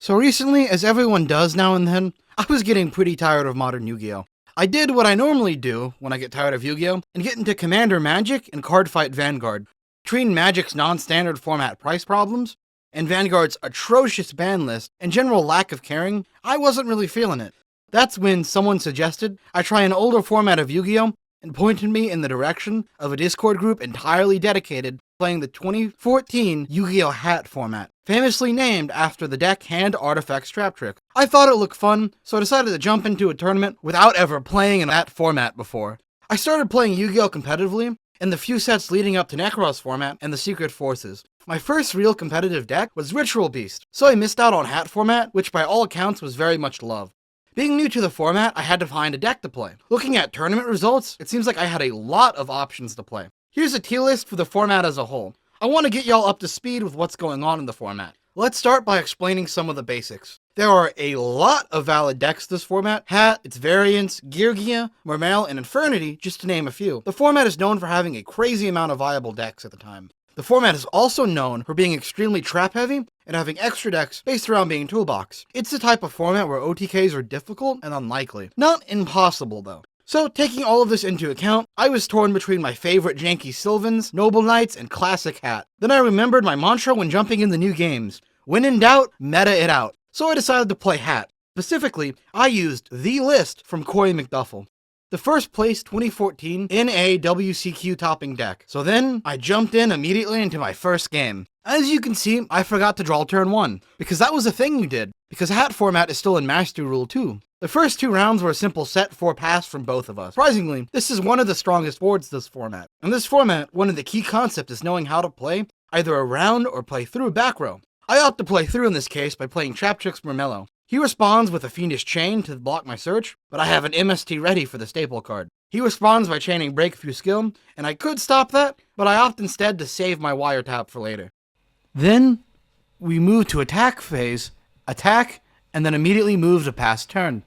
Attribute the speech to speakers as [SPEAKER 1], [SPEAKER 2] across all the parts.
[SPEAKER 1] So recently, as everyone does now and then, I was getting pretty tired of modern Yu-Gi-Oh! I did what I normally do when I get tired of Yu-Gi-Oh! And get into Commander Magic and Cardfight Vanguard. Between Magic's non-standard format price problems, and Vanguard's atrocious ban list and general lack of caring, I wasn't really feeling it. That's when someone suggested I try an older format of Yu-Gi-Oh! And pointed me in the direction of a Discord group entirely dedicated to playing the 2014 Yu-Gi-Oh! H.A.T format, famously named after the deck Hand Artifacts Trap Trick. I thought it looked fun, so I decided to jump into a tournament without ever playing in that format before. I started playing Yu-Gi-Oh! Competitively in the few sets leading up to Necros format and the Secret Forces. My first real competitive deck was Ritual Beast, so I missed out on H.A.T format, which by all accounts was very much loved. Being new to the format, I had to find a deck to play. Looking at tournament results, it seems like I had a lot of options to play. Here's a tier list for the format as a whole. I want to get y'all up to speed with what's going on in the format. Let's start by explaining some of the basics. There are a lot of valid decks this format: H.A.T, its variants, Geargia, Mermail, and Infernity, just to name a few. The format is known for having a crazy amount of viable decks at the time. The format is also known for being extremely trap-heavy and having extra decks based around being toolbox. It's the type of format where OTKs are difficult and unlikely. Not impossible, though. So, taking all of this into account, I was torn between my favorite janky Sylvans, Noble Knights, and classic H.A.T. Then I remembered my mantra when jumping in the new games: when in doubt, meta it out. So I decided to play H.A.T. Specifically, I used the list from Corey McDuffel, the first place 2014 NAWCQ topping deck. So then, I jumped in immediately into my first game. As you can see, I forgot to draw turn 1, because that was a thing you did, because H.A.T format is still in Mastery Rule 2. The first 2 rounds were a simple set 4 pass from both of us. Surprisingly, this is one of the strongest boards this format. In this format, one of the key concepts is knowing how to play either around or play through back row. I opt to play through in this case by playing Trap Trick's Mermello. He responds with a Fiendish Chain to block my search, but I have an MST ready for the staple card. He responds by chaining Breakthrough Skill, and I could stop that, but I opt instead to save my wiretap for later. Then, we move to attack phase, attack, and then immediately move to pass turn.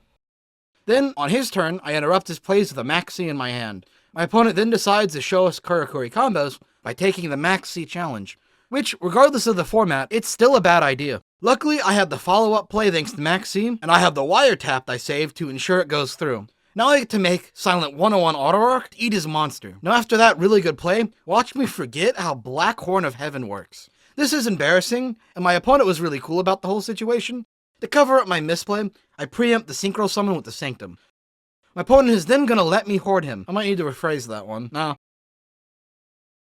[SPEAKER 1] Then, on his turn, I interrupt his plays with a Maxi in my hand. My opponent then decides to show us Karikuri combos by taking the Maxi challenge, which, regardless of the format, it's still a bad idea. Luckily, I had the follow-up play thanks to Maxi, and I have the wiretap I saved to ensure it goes through. Now I get to make Silent 101 Auto-Arc to eat his monster. Now after that really good play, watch me forget how Black Horn of Heaven works. This is embarrassing, and my opponent was really cool about the whole situation. To cover up my misplay, I preempt the Synchro Summon with the Sanctum. My opponent is then gonna let me hoard him. I might need to rephrase that one. No.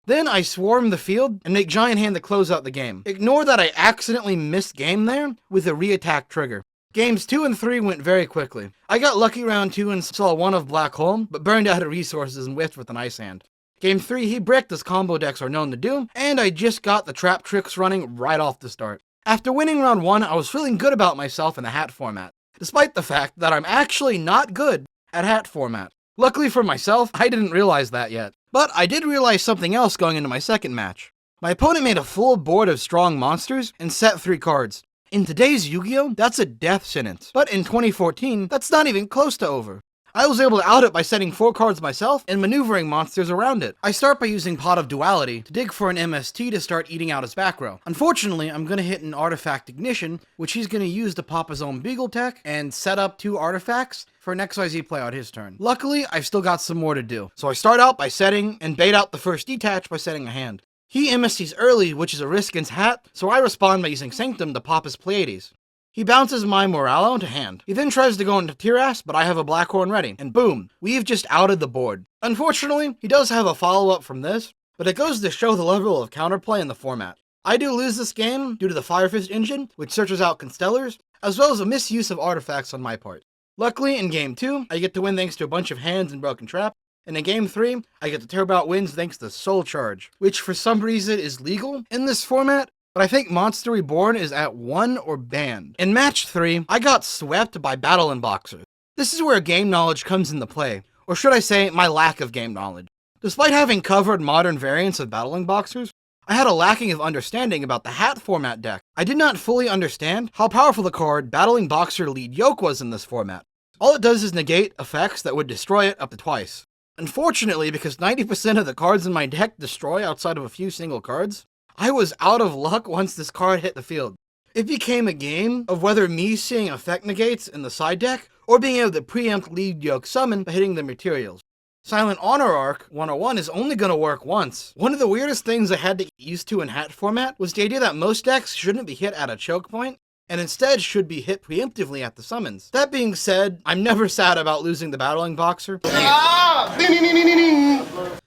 [SPEAKER 1] Then I swarm the field and make Giant Hand to close out the game. Ignore that I accidentally missed game there with a re-attack trigger. Games 2 and 3 went very quickly. I got lucky round 2 and saw one of Black Hole, but burned out of resources and whiffed with an Ice Hand. Game 3 he bricked, as combo decks are known to do, and I just got the trap tricks running right off the start. After winning round 1, I was feeling good about myself in the H.A.T format, despite the fact that I'm actually not good at H.A.T format. Luckily for myself, I didn't realize that yet. But I did realize something else going into my second match. My opponent made a full board of strong monsters and set 3 cards. In today's Yu-Gi-Oh!, that's a death sentence. But in 2014, that's not even close to over. I was able to out it by setting 4 cards myself and maneuvering monsters around it. I start by using Pot of Duality to dig for an MST to start eating out his back row. Unfortunately, I'm going to hit an Artifact Ignition, which he's going to use to pop his own Beagle tech and set up 2 artifacts for an XYZ play out his turn. Luckily, I've still got some more to do. So I start out by setting and bait out the first detach by setting a hand. He MSTs early, which is a risk against H.A.T, so I respond by using Sanctum to pop his Pleiades. He bounces my Moralo to hand. He then tries to go into Tiras, but I have a Black Horn ready, and boom, we've just outed the board. Unfortunately, he does have a follow-up from this, but it goes to show the level of counterplay in the format. I do lose this game due to the Firefist engine, which searches out Constellars, as well as a misuse of artifacts on my part. Luckily, in Game 2, I get to win thanks to a bunch of hands and Broken Trap, and in Game 3, I get to tear out wins thanks to Soul Charge, which for some reason is legal in this format, but I think Monster Reborn is at 1 or banned. In Match 3, I got swept by Battln Boxer. This is where game knowledge comes into play, or should I say, my lack of game knowledge. Despite having covered modern variants of Battln Boxers, I had a lacking of understanding about the H.A.T format deck. I did not fully understand how powerful the card Battling Boxer Lead Yoke was in this format. All it does is negate effects that would destroy it up to twice. Unfortunately, because 90% of the cards in my deck destroy outside of a few single cards, I was out of luck once this card hit the field. It became a game of whether me seeing effect negates in the side deck, or being able to preempt Yugioh summon by hitting the materials. Silent Honor Arc 101 is only going to work once. One of the weirdest things I had to get used to in H.A.T format was the idea that most decks shouldn't be hit at a choke point, and instead should be hit preemptively at the summons. That being said, I'm never sad about losing the Battling Boxer. And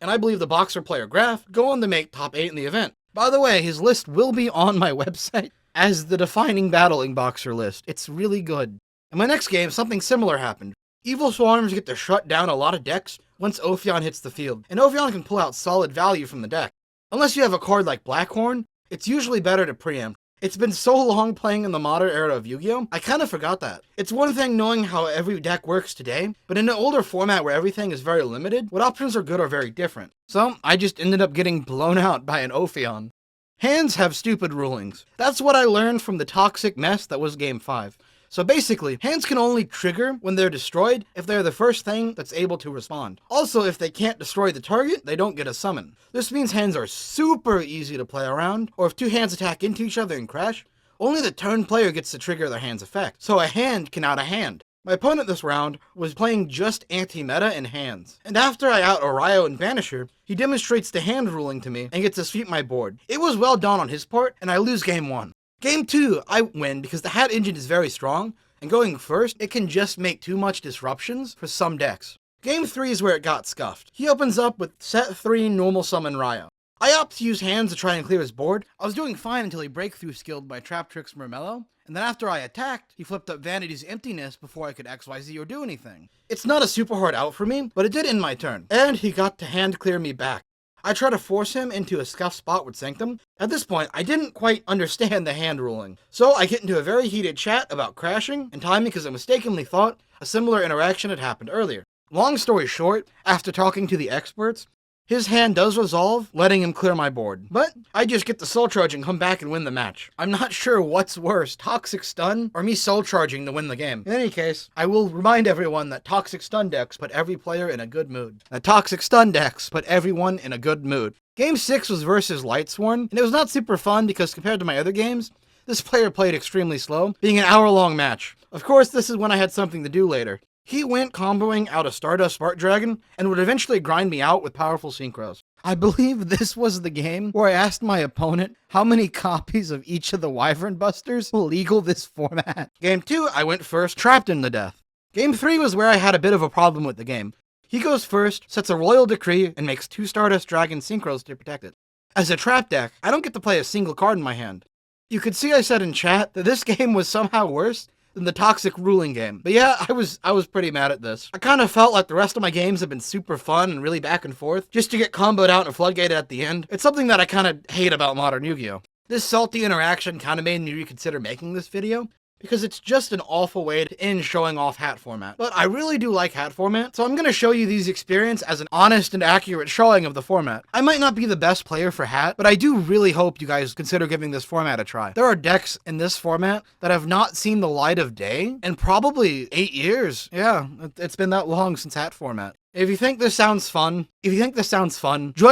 [SPEAKER 1] I believe the Boxer player Graph go on to make top 8 in the event. By the way, his list will be on my website as the defining Battling Boxer list. It's really good. In my next game, something similar happened. Evilswarms get to shut down a lot of decks once Ophion hits the field, and Ophion can pull out solid value from the deck. Unless you have a card like Blackhorn, it's usually better to preempt. It's been so long playing in the modern era of Yu-Gi-Oh! I kind of forgot that. It's one thing knowing how every deck works today, but in an older format where everything is very limited, what options are good are very different. So, I just ended up getting blown out by an Ophion. Hands have stupid rulings. That's what I learned from the toxic mess that was Game 5. So basically, hands can only trigger when they're destroyed if they're the first thing that's able to respond. Also, if they can't destroy the target, they don't get a summon. This means hands are super easy to play around, or if two hands attack into each other and crash, only the turn player gets to trigger their hand's effect. So a hand can out a hand. My opponent this round was playing just anti-meta in hands. And after I out Orion and Vanisher, he demonstrates the hand ruling to me and gets to sweep my board. It was well done on his part, and I lose game 1. Game 2, I win because the H.A.T engine is very strong, and going first, it can just make too much disruptions for some decks. Game 3 is where it got scuffed. He opens up with set 3 normal summon Ryo. I opt to use hands to try and clear his board. I was doing fine until he breakthrough skilled my Trap Tricks Mermello, and then after I attacked, he flipped up Vanity's Emptiness before I could XYZ or do anything. It's not a super hard out for me, but it did end my turn, and he got to hand clear me back. I try to force him into a scuffed spot with Sanctum. At this point, I didn't quite understand the hand ruling. So I get into a very heated chat about crashing and timing because I mistakenly thought a similar interaction had happened earlier. Long story short, after talking to the experts, his hand does resolve, letting him clear my board. But I just get the Soul Charge and come back and win the match. I'm not sure what's worse, Toxic Stun or me Soul Charging to win the game. In any case, I will remind everyone that Toxic Stun decks put every player in a good mood. Toxic Stun decks put everyone in a good mood. Game 6 was versus Lightsworn, and it was not super fun because compared to my other games, this player played extremely slow, being an hour-long match. Of course, this is when I had something to do later. He went comboing out a Stardust Spark Dragon and would eventually grind me out with powerful synchros. I believe this was the game where I asked my opponent how many copies of each of the Wyvern Busters will eagle this format. Game 2, I went first, trapped in the death. Game 3 was where I had a bit of a problem with the game. He goes first, sets a Royal Decree, and makes 2 Stardust Dragon synchros to protect it. As a trap deck, I don't get to play a single card in my hand. You could see I said in chat that this game was somehow worse than the toxic ruling game. But yeah, I was pretty mad at this. I kind of felt like the rest of my games have been super fun and really back and forth, just to get comboed out and floodgated at the end. It's something that I kind of hate about modern Yu-Gi-Oh! This salty interaction kind of made me reconsider making this video, because it's just an awful way to end showing off H.A.T format. But I really do like H.A.T format, so I'm going to show you these experiences as an honest and accurate showing of the format. I might not be the best player for H.A.T, but I do really hope you guys consider giving this format a try. There are decks in this format that have not seen the light of day in probably 8 years. Yeah, it's been that long since H.A.T format. If you think this sounds fun, join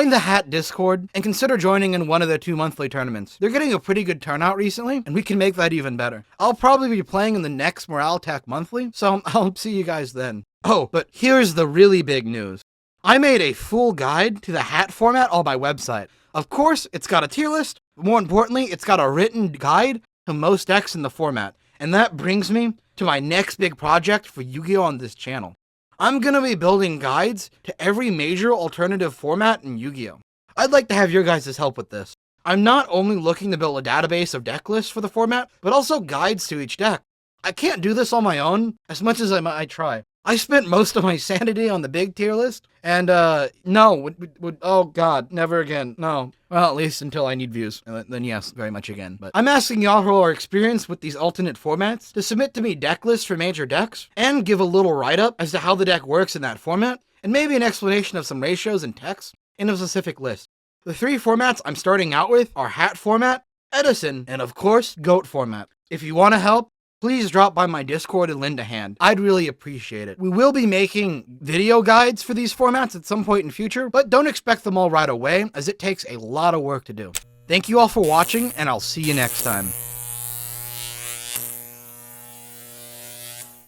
[SPEAKER 1] the H.A.T Discord and consider joining in one of their 2 monthly tournaments. They're getting a pretty good turnout recently, and we can make that even better. I'll probably be playing in the next Morale Attack monthly, so I'll see you guys then. Oh, but here's the really big news. I made a full guide to the H.A.T format on my website. Of course, it's got a tier list, but more importantly, it's got a written guide to most decks in the format. And that brings me to my next big project for Yu-Gi-Oh! On this channel. I'm gonna be building guides to every major alternative format in Yu-Gi-Oh! I'd like to have your guys' help with this. I'm not only looking to build a database of deck lists for the format, but also guides to each deck. I can't do this on my own, as much as I might try. I spent most of my sanity on the big tier list, and no, oh god, never again, no. Well, at least until I need views, and then yes, very much again. But I'm asking y'all who are experienced with these alternate formats to submit to me deck lists for major decks, and give a little write-up as to how the deck works in that format, and maybe an explanation of some ratios and text in a specific list. The 3 formats I'm starting out with are H.A.T format, Edison, and of course, GOAT format. If you want to help, please drop by my Discord and lend a hand. I'd really appreciate it. We will be making video guides for these formats at some point in future, but don't expect them all right away, as it takes a lot of work to do. Thank you all for watching, and I'll see you next time.